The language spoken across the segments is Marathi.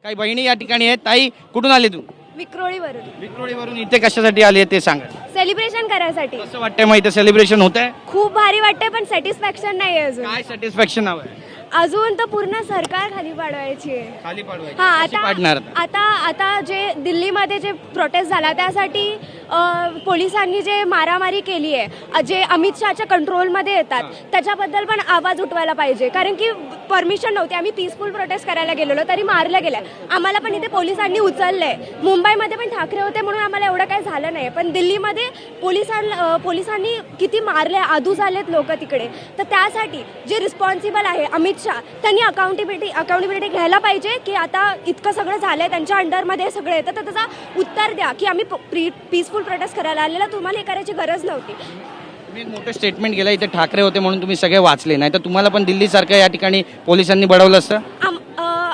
काही बहिणी या ठिकाणी आहेत. ताई, कुठून आले तू? विक्रोळीवरून विक्रोळीवरून. इथे कशासाठी आली ते सांगा. सेलिब्रेशन करायसाठी. कसं वाटतंय मग इथे सेलिब्रेशन होत आहे? खूप भारी वाटतंय पण सॅटिस्फॅक्शन नाही अजून. काय सॅटिस्फॅक्शन हवं आहे? अजून तर पूर्ण सरकार खाली पाडवायची आहे. खाली पाडवायची. हा कशी आता पाडणार आता? आता आता जे दिल्लीमध्ये जे प्रोटेस्ट झाला त्यासाठी पोलिसांनी जे मारामारी केली आहे, जे अमित शहाच्या कंट्रोलमध्ये येतात त्याच्याबद्दल पण आवाज उठवायला पाहिजे. कारण की परमिशन नव्हती, आम्ही पीसफुल प्रोटेस्ट करायला गेलेलो तरी मारलं गेलं. आम्हाला पण इथे पोलिसांनी उचललंय. मुंबईमध्ये पण ठाकरे होते म्हणून आम्हाला एवढं काही झालं नाही, पण दिल्लीमध्ये पोलिसांनी किती मारले, आदू झालेत लोक तिकडे. तर त्यासाठी जे रिस्पॉन्सिबल आहे अमित शहा, त्यांनी अकाउंटेबिलिटी घ्यायला पाहिजे की आता इतकं सगळं झालंय त्यांच्या अंडरमध्ये सगळं येतं, तर त्याचा उत्तर द्या की आम्ही पीसफुल प्रोटेस्ट करायला आलेला, तुम्हाला हे करायची गरज नव्हती. तुम्ही एक मोठं स्टेटमेंट केलं, इथे ठाकरे होते म्हणून तुम्ही सगळे वाचले, नाही तर तुम्हाला पण दिल्लीसारखं या ठिकाणी पोलिसांनी बडवलं असतं.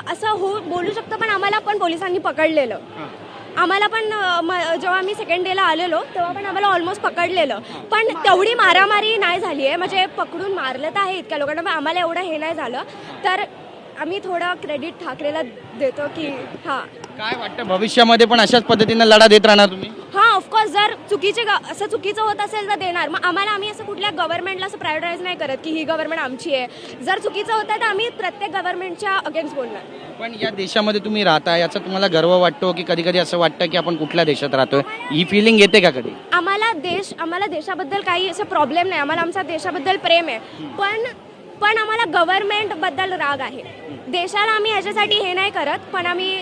असं बोलू शकतो, पण आम्हाला पण पोलिसांनी पकडलेलं. आम्हाला पण जेव्हा आम्ही सेकंड डेला आलेलो तेव्हा पण आम्हाला ऑलमोस्ट पकडलेलं, पण तेवढी मारामारी नाही झाली आहे. म्हणजे पकडून मारलं तर आहे इतक्या लोकांना, पण आम्हाला एवढं हे नाही झालं. तर आम्ही थोडं क्रेडिट ठाकरेला देतो की हां. काय वाटतं भविष्यामध्ये पण अशाच पद्धतीनं लढा देत राहणार तुम्ही? हां, ऑफकोर्स. जर असं चुकीचं होत असेल तर देणार. मग आम्ही असं कुठल्या गव्हर्नमेंटला असं प्रायोरिटाईज नाही करत की ही गव्हर्नमेंट आमची आहे. जर चुकीचं होतं तर आम्ही प्रत्येक गव्हर्नमेंटच्या अगेन्स्ट बोलणार. पण या देशामध्ये तुम्ही राहता, याचा तुम्हाला गर्व वाटतो की कधी कधी असं वाटतं की आपण कुठल्या देशात राहतोय? ही फिलिंग येते का कधी? आम्हाला देशाबद्दल काही असं प्रॉब्लेम नाही. आम्हाला आमच्या देशाबद्दल प्रेम आहे, पण आम्हाला गव्हर्नमेंट बद्दल राग आहे. देशाला आम्ही ह्याच्यासाठी हे नाही करत, पण आम्ही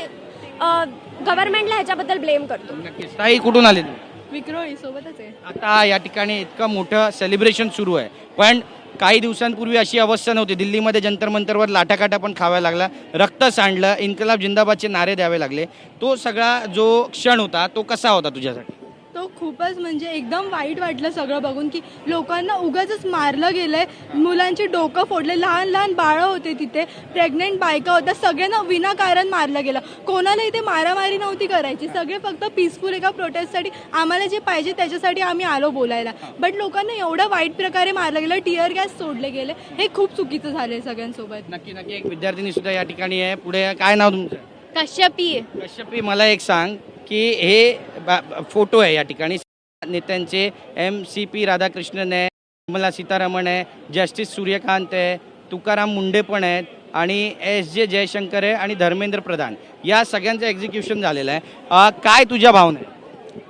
गव्हर्नमेंटला ह्याच्याबद्दल ब्लेम करतो. नक्कीच. ताई, कुठून आले तू? विक्रोळी सोबतच आहे. आता या ठिकाणी इतकं मोठं सेलिब्रेशन सुरू आहे, पण काही दिवसांपूर्वी अशी अवस्था नव्हती. दिल्लीमध्ये जंतर मंतरवर लाठाकाठा पण खावायला लागला, रक्त सांडलं, इन्कलाब जिंदाबादचे नारे द्यावे लागले. तो सगळा जो क्षण होता तो कसा होता तुझ्यासाठी? तो खूपच म्हणजे एकदम वाईट वाटलं सगळं बघून की लोकांना उगाचच मारलं गेलंय. मुलांची डोकं फोडले, लहान लहान बाळं होते तिथे, प्रेग्नेंट बायका होत्या, सगळ्यांना विनाकारण मारलं गेलं. कोणाला इथे मारामारी नव्हती करायची, सगळे फक्त पीसफुल एका प्रोटेस्टसाठी आम्हाला जे पाहिजे त्याच्यासाठी आम्ही आलो बोलायला. बट लोकांना एवढं वाईट प्रकारे मारलं गेलं, टिअर गॅस सोडले गेले, हे खूप चुकीचं झालंय सगळ्यांसोबत. नक्की नक्की. एक विद्यार्थिनी सुद्धा या ठिकाणी आहे. पुढे काय नाव तुमचं? कश्यपी. कश्यपी, मला एक सांग की हे फोटो आहे या ठिकाणी नेत्यांचे, MCP राधाकृष्णन आहे, निर्मला सीतारामन आहे, जस्टिस सूर्यकांत आहे, तुकाराम मुंडे पण आहेत, आणि SJ जयशंकर आहे आणि धर्मेंद्र प्रधान, या सगळ्यांचं एक्झिक्युशन झालेलं आहे. काय तुझ्या भावना आहे?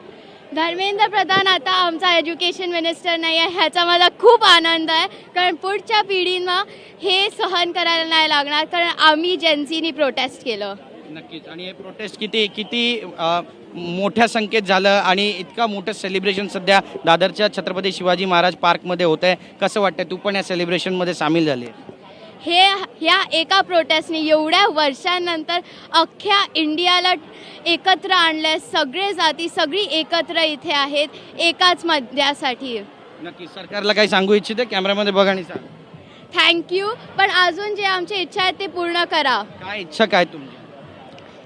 धर्मेंद्र प्रधान आता आमचा एज्युकेशन मिनिस्टर नाही आहे, ह्याचा मला खूप आनंद आहे. कारण पुढच्या पिढींना हे सहन करायला नाही लागणार, कारण आम्ही जेन्झीनी प्रोटेस्ट केलं. नक्कीच. आणि हे प्रोटेस्ट किती मोठ्या संख्येत झालं आणि इतका मोठं सेलिब्रेशन सध्या दादरच्या छत्रपती शिवाजी महाराज पार्कमध्ये होत आहे. कसं वाटतं, तू पण या सेलिब्रेशनमध्ये सामील झाली आहे? ह्या एका प्रोटेस्टने एवढ्या वर्षांनंतर अख्ख्या इंडियाला एकत्र आणलंय. सगळे जाती सगळी एकत्र इथे आहेत एकाच मुद्द्यासाठी. नक्की. सरकारला काही सांगू इच्छिते? कॅमेरामध्ये बघ आणि सांग. थँक्यू. पण अजून जे आमची इच्छा आहे ते पूर्ण करा. काय इच्छा काय तुमची?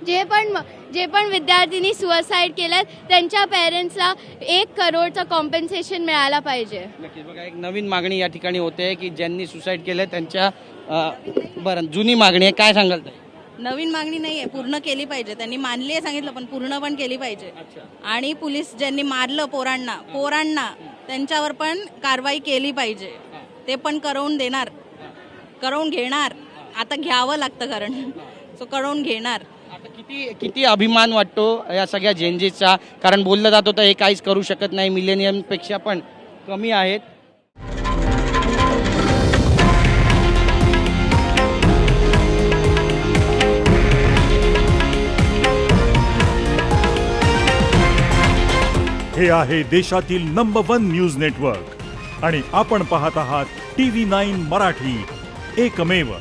जे पण विद्यार्थ्यांनी सुसाईड केलं त्यांच्या पेरेंट्सला 1 करोडचं कॉम्पेन्सेशन मिळायला पाहिजे. नक्कीच. बघा, एक नवीन मागणी या ठिकाणी होते की ज्यांनी सुसाईड केलं त्यांच्या बरं, जुनी मागणी आहे. काय सांगाल ताई? नवीन मागणी नाही आहे, पूर्ण केली पाहिजे. त्यांनी मानली आहे सांगितलं, पण पूर्ण पण केली पाहिजे. आणि पोलीस ज्यांनी मारलं पोरांना त्यांच्यावर पण कारवाई केली पाहिजे. ते पण करून घेणार. आता घ्यावं लागतं कारण करून घेणार. आता किती अभिमान वाटतो या सगळ्या जेनजीचा, कारण बोललं जात होतं हे काहीच करू शकत नाही, मिलेनियमपेक्षा पण कमी आहेत. हे आहे देशातील नंबर 1 न्यूज नेटवर्क आणि आपण पाहत आहात TV9 मराठी, एकमेव.